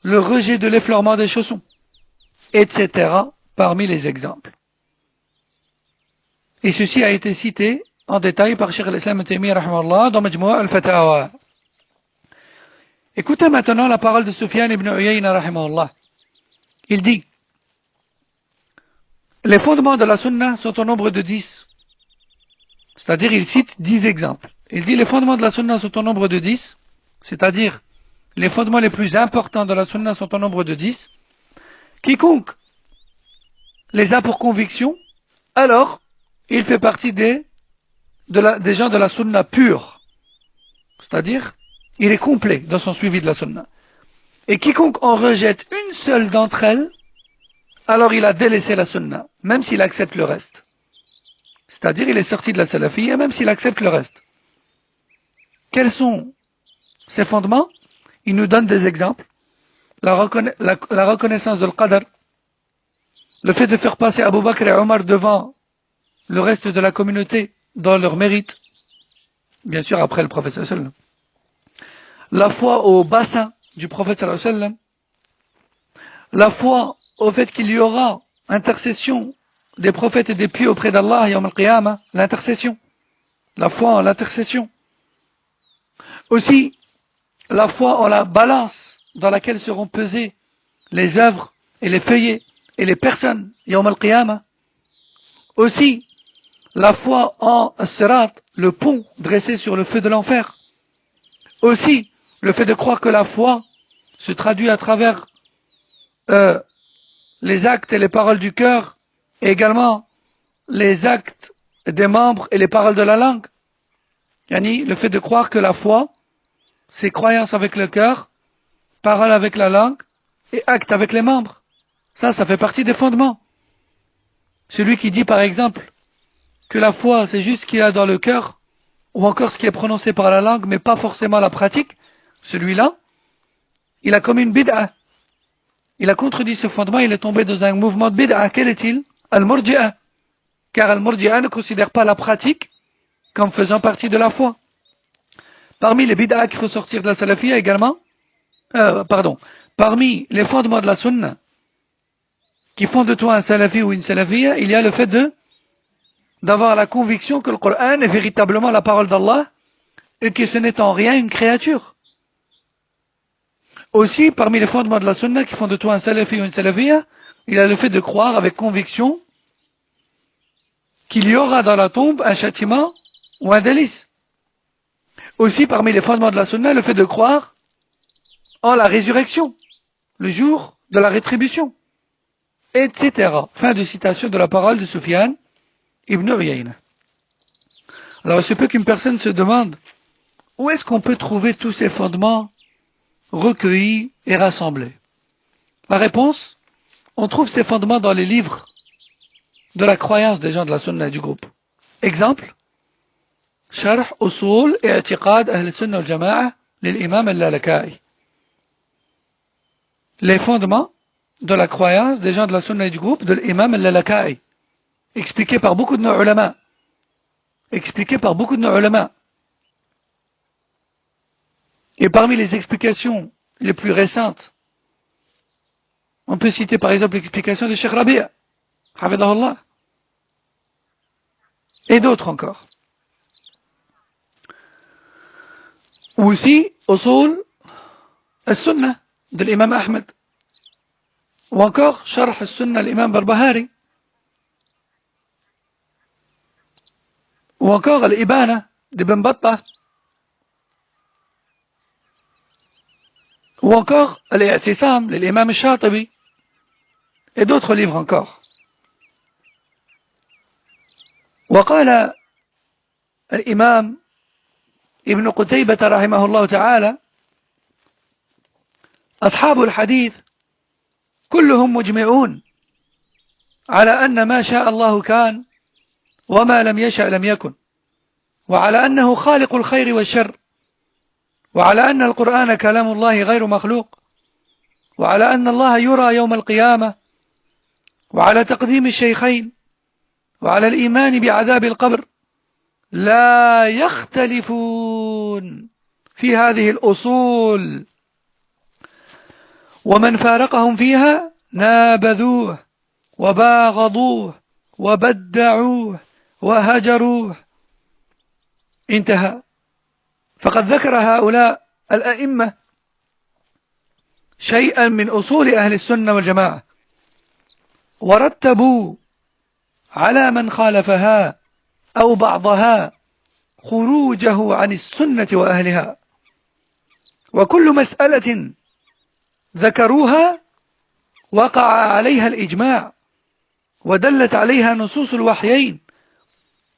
le rejet de l'effleurement des chaussons, etc. parmi les exemples. Et ceci a été cité en détail par Cheikh al-Islam Taymiyyah rahimahullah dans Majmou' al-Fatawa. Écoutez maintenant la parole de Sufyan ibn Uyayna rahimahullah. Il dit: les fondements de la sunna sont au nombre de 10. C'est-à-dire, il cite 10 exemples. Il dit: les fondements de la sunna sont au nombre de 10, c'est-à-dire, les fondements les plus importants de la sunna sont au nombre de 10. Quiconque les a pour conviction, alors, il fait partie des gens de la sunna pure. C'est-à-dire, il est complet dans son suivi de la sunna. Et quiconque en rejette une seule d'entre elles, alors il a délaissé la sunna, même s'il accepte le reste. C'est-à-dire, il est sorti de la salafiyya, même s'il accepte le reste. Quels sont ces fondements? Il nous donne des exemples. La reconnaissance de l'qadar, le fait de faire passer Abu Bakr et Omar devant le reste de la communauté dans leur mérite, bien sûr après le prophète sallallahu alayhi wa sallam. La foi au bassin du prophète sallallahu alayhi wa sallam. La foi au fait qu'il y aura intercession des prophètes et des pieux auprès d'Allah yawm al-qiyamah, l'intercession. La foi en l'intercession. Aussi, la foi en la balance dans laquelle seront pesées les œuvres et les feuillets et les personnes yawm al-qiyamah. Aussi, la foi en Sirat, le pont dressé sur le feu de l'enfer. Aussi, le fait de croire que la foi se traduit à travers les actes et les paroles du cœur, et également les actes des membres et les paroles de la langue. Yani, le fait de croire que la foi c'est croyance avec le cœur, parole avec la langue et acte avec les membres. Ça fait partie des fondements. Celui qui dit par exemple que la foi c'est juste ce qu'il y a dans le cœur, ou encore ce qui est prononcé par la langue, mais pas forcément la pratique, celui-là, il a commis une bid'a. Il a contredit ce fondement, il est tombé dans un mouvement de bid'a. Quel est-il? Al-Murji'a. Car Al-Murji'a ne considère pas la pratique comme faisant partie de la foi. Parmi les bid'a qu'il faut sortir de la salafiyya également, parmi les fondements de la sunna qui font de toi un salafi ou une salafiyya, il y a le fait d'avoir la conviction que le Coran est véritablement la parole d'Allah et que ce n'est en rien une créature. Aussi, parmi les fondements de la sunna qui font de toi un salafi ou une salafiyya, il y a le fait de croire avec conviction qu'il y aura dans la tombe un châtiment ou un délice. Aussi, parmi les fondements de la sunna, le fait de croire en la résurrection, le jour de la rétribution, etc. Fin de citation de la parole de Sufyan ibn Uyayna. Alors, il se peut qu'une personne se demande où est-ce qu'on peut trouver tous ces fondements recueillis et rassemblés. La réponse, on trouve ces fondements dans les livres de la croyance des gens de la sunna du groupe. Exemple, Sharh Usul et I'tiqad Ahl Sunna wal Jama'a l'imam al-Lalaka'i. Les fondements de la croyance des gens de la sunna du groupe de l'imam al-Lalaka'i. Expliqué par beaucoup de nos ulama. Et parmi les explications les plus récentes, on peut citer par exemple l'explication de Cheikh Rabi', hafidhahullah, et d'autres encore. Ou aussi, Usul al-Sunnah de l'imam Ahmed, ou encore Sharh al-Sunnah de l'imam Barbahari, ou encore Al-Ibana d'Ibn Battah, ou encore Al-I'tisam de l'imam Shatibi, et d'autres livres encore. وقال الإمام ابن قتيبة رحمه الله تعالى أصحاب الحديث كلهم مجمعون على أن ما شاء الله كان وما لم يشأ لم يكن وعلى أنه خالق الخير والشر وعلى أن القرآن كلام الله غير مخلوق وعلى أن الله يرى يوم القيامة وعلى تقديم الشيخين وعلى الإيمان بعذاب القبر لا يختلفون في هذه الأصول ومن فارقهم فيها نابذوه وباغضوه وبدعوه وهجروه. انتهى. فقد ذكر هؤلاء الأئمة شيئا من أصول أهل السنة والجماعة ورتبوا على من خالفها أو بعضها خروجه عن السنة وأهلها وكل مسألة ذكروها وقع عليها الإجماع ودلت عليها نصوص الوحيين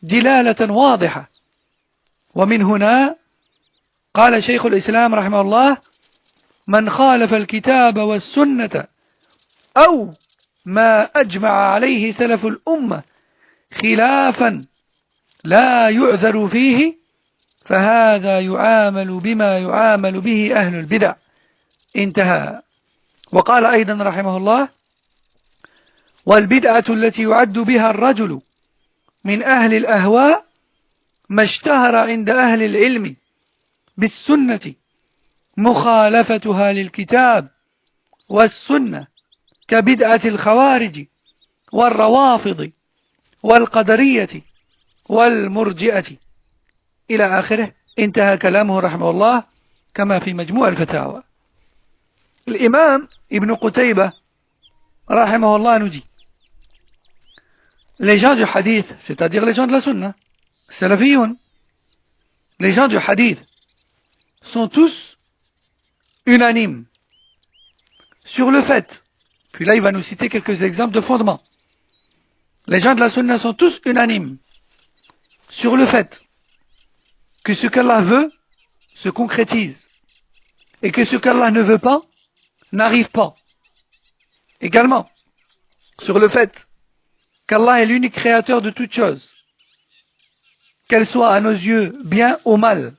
دلالة واضحة. ومن هنا قال شيخ الإسلام رحمه الله من خالف الكتاب والسنة أو ما أجمع عليه سلف الأمة خلافا لا يعذر فيه فهذا يعامل بما يعامل به أهل البدع. انتهى. وقال أيضا رحمه الله والبدعة التي يعد بها الرجل من أهل الأهواء ما اشتهر عند أهل العلم بالسنة مخالفتها للكتاب والسنة كبدعة الخوارج والروافض والقدرية والمرجئة إلى آخره. انتهى كلامه رحمه الله كما في مجموع الفتاوى. الإمام ابن قتيبة رحمه الله nous dit les gens du hadith, c'est-à-dire les gens de la sunna, salafiyun, les gens du hadith sont tous unanimes sur le fait, puis là il va nous citer quelques exemples de fondements. Les gens de la sunna sont tous unanimes sur le fait que ce qu'Allah veut se concrétise et que ce qu'Allah ne veut pas n'arrive pas. Également, sur le fait qu'Allah est l'unique créateur de toutes choses, qu'elles soient à nos yeux bien ou mal.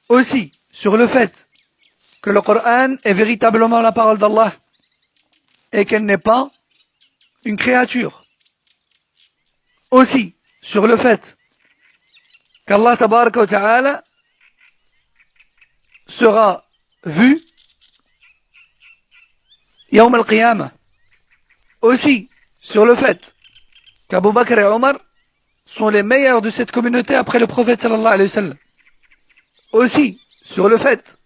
Aussi, sur le fait que le Coran est véritablement la parole d'Allah et qu'elle n'est pas une créature. Aussi, sur le fait qu'Allah tabaraka wa ta'ala sera vu Yawm al-Qiyamah. Aussi, sur le fait qu'Abu Bakr et Omar sont les meilleurs de cette communauté après le prophète sallallahu alayhi wa sallam. Aussi, sur le fait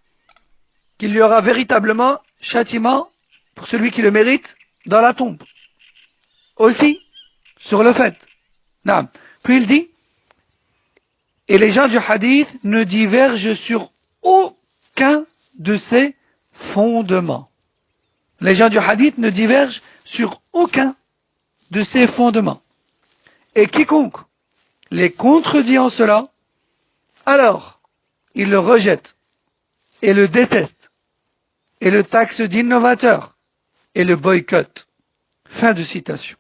qu'il y aura véritablement châtiment pour celui qui le mérite dans la tombe. Aussi, sur le fait. Non. Puis il dit, et les gens du hadith ne divergent sur aucun de ces fondements. Les gens du hadith ne divergent sur aucun de ces fondements. Et quiconque les contredit en cela, alors il le rejette et le déteste et le taxe d'innovateur et le boycotte. Fin de citation.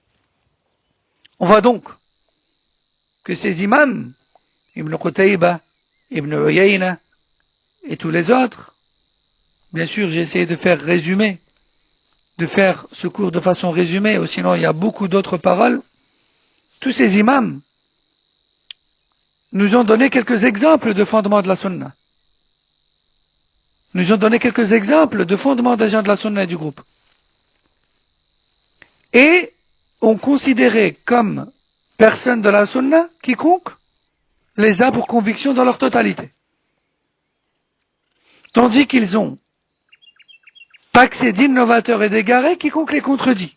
On voit donc que ces imams, Ibn Qutayba, Ibn Uyayna et tous les autres, bien sûr j'ai essayé de faire ce cours de façon résumée, ou sinon il y a beaucoup d'autres paroles. Tous ces imams nous ont donné quelques exemples de fondements de la sunna. Nous ont donné quelques exemples de fondements des gens de la sunna et du groupe. Et ont considéré comme personne de la sunna quiconque les a pour conviction dans leur totalité. Tandis qu'ils ont taxé d'innovateurs et d'égarés quiconque les contredit.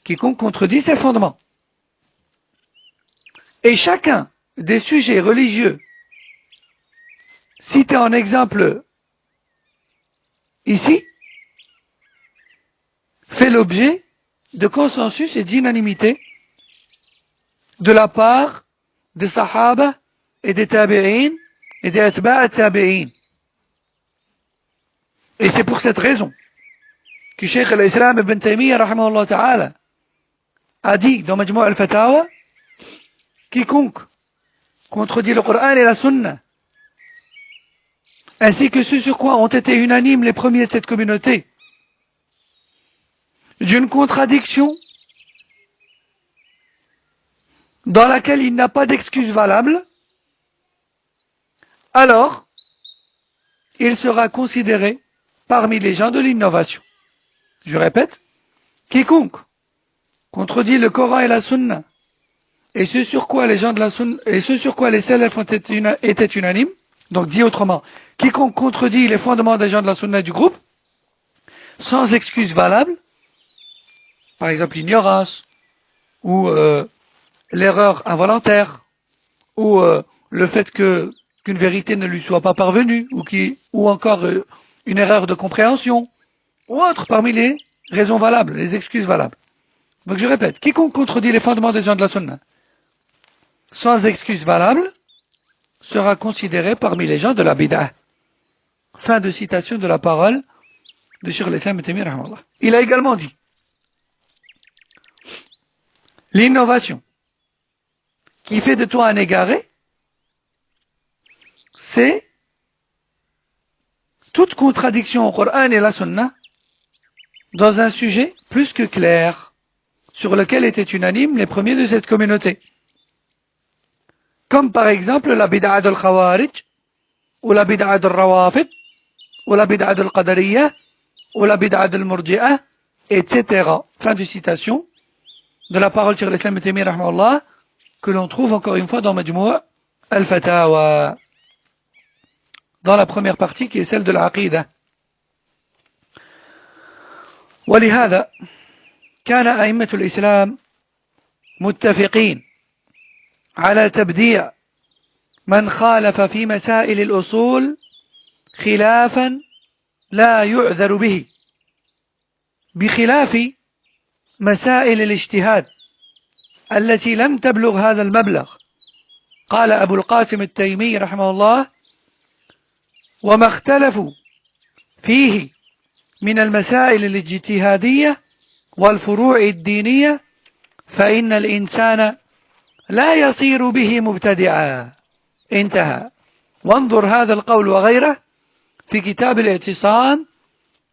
Quiconque contredit ces fondements. Et chacun des sujets religieux cités en exemple ici fait l'objet de consensus et d'unanimité de la part des sahaba et des tabi'in et des atba'a tabi'in. Et c'est pour cette raison que Cheikh al-Islam ibn Taymiyyah rahimahullah ta'ala a dit dans Majmu' al-Fatawa, quiconque contredit le Coran et la Sunna, ainsi que ceux sur quoi ont été unanimes les premiers de cette communauté, d'une contradiction dans laquelle il n'a pas d'excuse valable, alors il sera considéré parmi les gens de l'innovation. Je répète, quiconque contredit le Coran et la Sunna, et ce sur quoi les gens de la Sunna, et ce sur quoi les salafs étaient unanimes, donc dit autrement, quiconque contredit les fondements des gens de la Sunna du groupe, sans excuse valable, par exemple l'ignorance, ou l'erreur involontaire, ou le fait qu'une vérité ne lui soit pas parvenue, ou encore une erreur de compréhension, ou autre parmi les raisons valables, les excuses valables. Donc je répète, quiconque contredit les fondements des gens de la Sunna, sans excuse valable, sera considéré parmi les gens de la bid'ah. Fin de citation de la parole de Cheikh al-Islam ibn Taymiyyah rahimahullah. Il a également dit, l'innovation qui fait de toi un égaré, c'est toute contradiction au Coran et la Sunna dans un sujet plus que clair, sur lequel étaient unanimes les premiers de cette communauté. Comme par exemple la bid'a al-Khawarij, ou la bid'a al-Rawafid, ou la bid'a al-Qadariyah, ou la bid'a al-Murji'ah, etc. Fin de citation de la parole de Cheikh al-Islam ibn Taymiyyah rahimahullah, que l'on trouve encore une fois dans Majmu' al-Fatawa, dans la première partie qui est celle de l'Aqida. ولهذا كان أئمة الإسلام متفقين على تبديع من خالف في مسائل الأصول خلافا لا يعذر به، بخلاف مسائل الاجتهاد التي لم تبلغ هذا المبلغ. قال أبو القاسم التيمي رحمه الله: وما اختلفوا فيه من المسائل الاجتهادية والفروع الدينية فإن الإنسان لا يصير به مبتدعا. انتهى. وانظر هذا القول وغيره في كتاب الاعتصام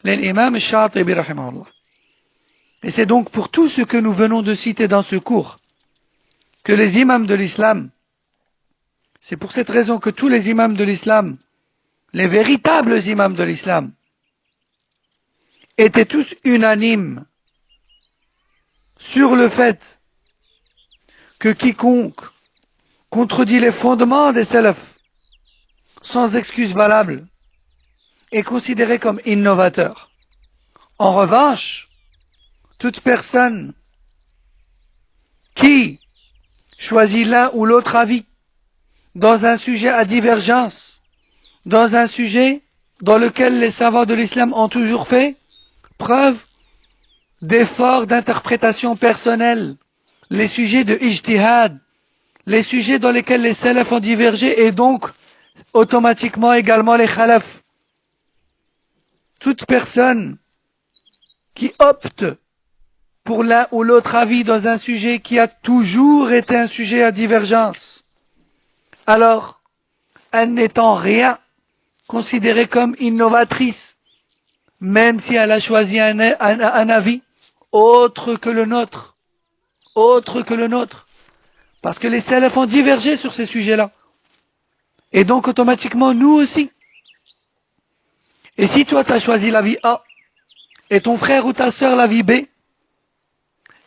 للإمام الشاطبي رحمه الله. Et c'est donc pour tout ce que nous venons de citer dans ce cours que les imams de l'islam, c'est pour cette raison que tous les imams de l'islam, les véritables imams de l'islam, étaient tous unanimes sur le fait que quiconque contredit les fondements des salafs sans excuse valable est considéré comme innovateur. En revanche, toute personne qui choisit l'un ou l'autre avis dans un sujet à divergence, dans un sujet dans lequel les savants de l'islam ont toujours fait preuve d'efforts d'interprétation personnelle, les sujets de ijtihad, les sujets dans lesquels les salafs ont divergé et donc automatiquement également les khalaf. Toute personne qui opte pour l'un ou l'autre avis dans un sujet qui a toujours été un sujet à divergence, alors elle n'est en rien considérée comme innovatrice, même si elle a choisi un avis autre que le nôtre. Parce que les salafs ont divergé sur ces sujets-là. Et donc automatiquement nous aussi. Et si toi tu as choisi l'avis A, et ton frère ou ta sœur l'avis B,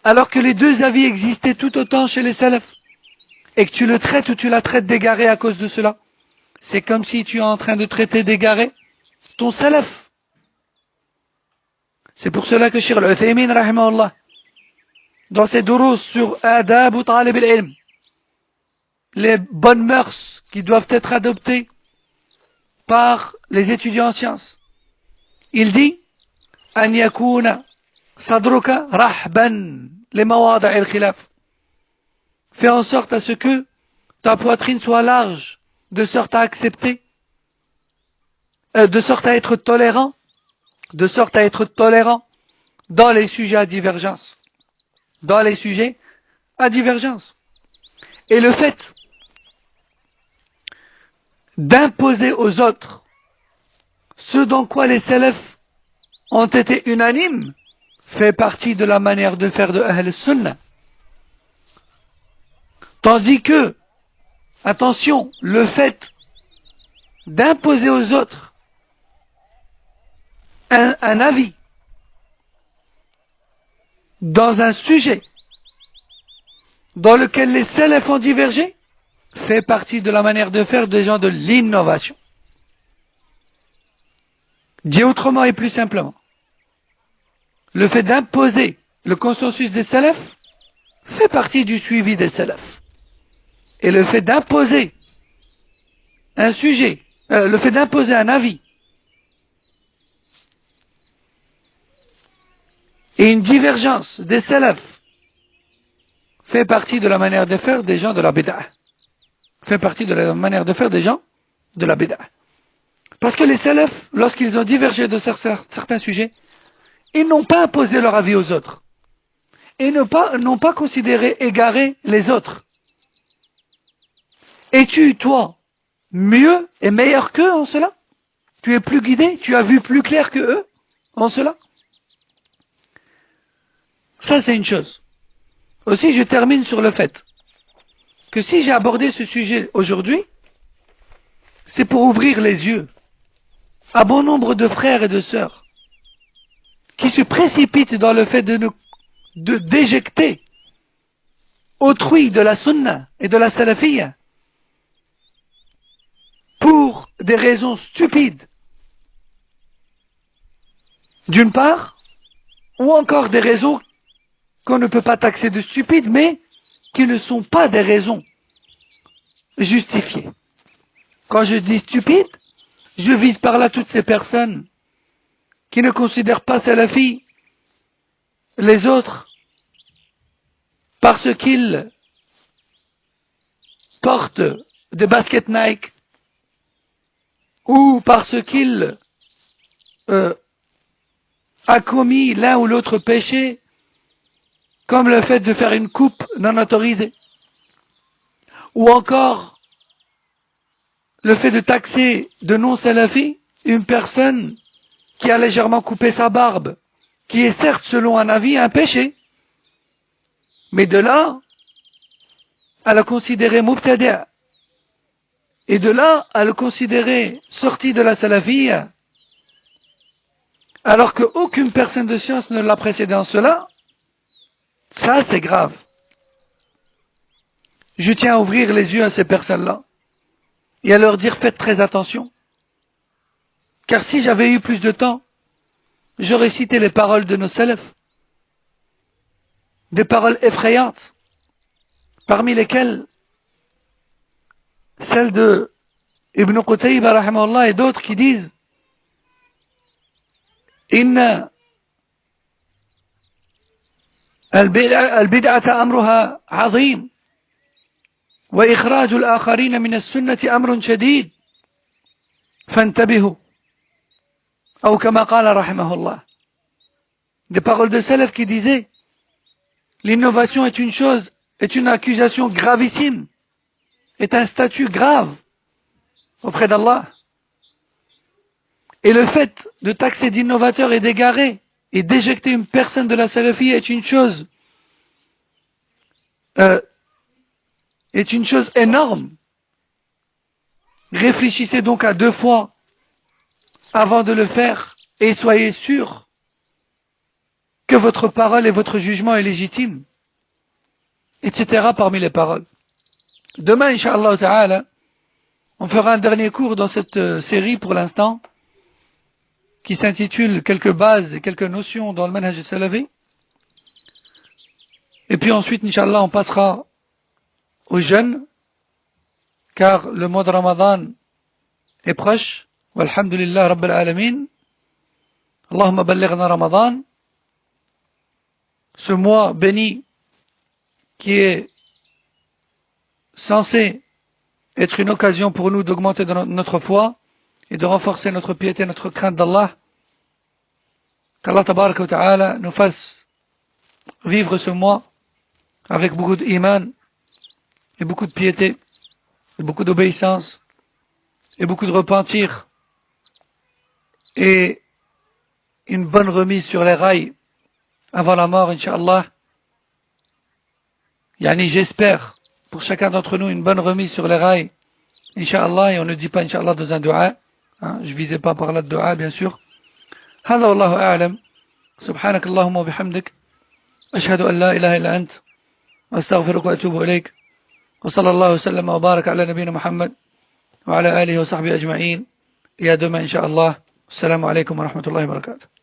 alors que les deux avis existaient tout autant chez les salafs, et que tu le traites ou tu la traites d'égaré à cause de cela, c'est comme si tu es en train de traiter d'égaré ton salaf. C'est pour cela que Cheikh Al-Uthaymin, rahimahullah, dans ses durous sur Adab ou Talib al-Ilm, les bonnes mœurs qui doivent être adoptées par les étudiants en sciences, il dit أن يكون صدرك رحبا لمواضع الخلاف. Fais en sorte à ce que ta poitrine soit large, de sorte à accepter, de sorte à être tolérant, dans les sujets à divergence. Et le fait d'imposer aux autres ce dans quoi les salafs ont été unanimes fait partie de la manière de faire de Ahl Sunnah. Tandis que, attention, le fait d'imposer aux autres un avis dans un sujet dans lequel les salafs ont divergé fait partie de la manière de faire des gens de l'innovation. Dit autrement et plus simplement, le fait d'imposer le consensus des salafs fait partie du suivi des salafs. Et le fait d'imposer un sujet, le fait d'imposer un avis et une divergence des salafs fait partie de la manière de faire des gens de la bid'ah. Parce que les salafs, lorsqu'ils ont divergé de certains sujets, ils n'ont pas imposé leur avis aux autres. Et n'ont pas considéré égarer les autres. Es-tu, toi, mieux et meilleur qu'eux en cela? Tu es plus guidé? Tu as vu plus clair que eux en cela? Ça, c'est une chose. Aussi, je termine sur le fait que si j'ai abordé ce sujet aujourd'hui, c'est pour ouvrir les yeux à bon nombre de frères et de sœurs qui se précipitent dans le fait d'éjecter autrui de la sunna et de la salafiyya pour des raisons stupides, d'une part, ou encore des raisons qu'on ne peut pas taxer de stupides, mais qui ne sont pas des raisons justifiées. Quand je dis stupide, je vise par là toutes ces personnes qui ne considèrent pas salafi les autres parce qu'ils portent des baskets Nike ou parce qu'il a commis l'un ou l'autre péché, comme le fait de faire une coupe non autorisée, ou encore le fait de taxer de non-salafi une personne qui a légèrement coupé sa barbe, qui est certes, selon un avis, un péché, mais de là à le considérer mubtadi', et de là à le considérer sorti de la salafiyya, alors qu'aucune personne de science ne l'a précédé en cela, ça c'est grave. Je tiens à ouvrir les yeux à ces personnes-là et à leur dire faites très attention. Car si j'avais eu plus de temps, j'aurais cité les paroles de nos salafs, des paroles effrayantes, parmi lesquelles celle de Ibn Qutayba rahimahullah et d'autres qui disent Inna al-bid'ata amruha azim wa ikhraju al-akharina min as-sunnati amrun shadid fantabihu ou kama qala rahimahullah. Des paroles de salaf qui disaient l'innovation est une chose, est une accusation gravissime, est un statut grave auprès d'Allah. Et le fait de taxer d'innovateur et d'égaré et d'éjecter une personne de la salafie est une chose énorme. Réfléchissez donc à 2 fois avant de le faire et soyez sûr que votre parole et votre jugement est légitime, etc. parmi les paroles. Demain, Inch'Allah Ta'ala, on fera un dernier cours dans cette série pour l'instant, qui s'intitule quelques bases et quelques notions dans le manhaj salafi. Et puis ensuite, Inch'Allah, on passera aux jeunes, car le mois de Ramadan est proche. Walhamdulillah Rabbil Alamin. Allahumma ballighna Ramadan. Ce mois béni qui est censé être une occasion pour nous d'augmenter notre foi et de renforcer notre piété, notre crainte d'Allah. Qu'Allah tabaraka wa ta'ala nous fasse vivre ce mois avec beaucoup d'iman et beaucoup de piété et beaucoup d'obéissance et beaucoup de repentir et une bonne remise sur les rails avant la mort, Inch'Allah. Yani j'espère pour chacun d'entre nous une bonne remise sur les rails, Inch'Allah, et on ne dit pas Inch'Allah dans un dua, hein, je visais pas par là de dua bien sûr. هذا والله أعلم سبحانك اللهم وبحمدك أشهد أن لا إله إلا أنت وأستغفرك وأتوب إليك وصلى الله وسلم وبارك على نبينا محمد وعلى آله وصحبه أجمعين. Et à demain, Inch'Allah. Assalamu alaikum wa rahmatullahi wa barakatuh.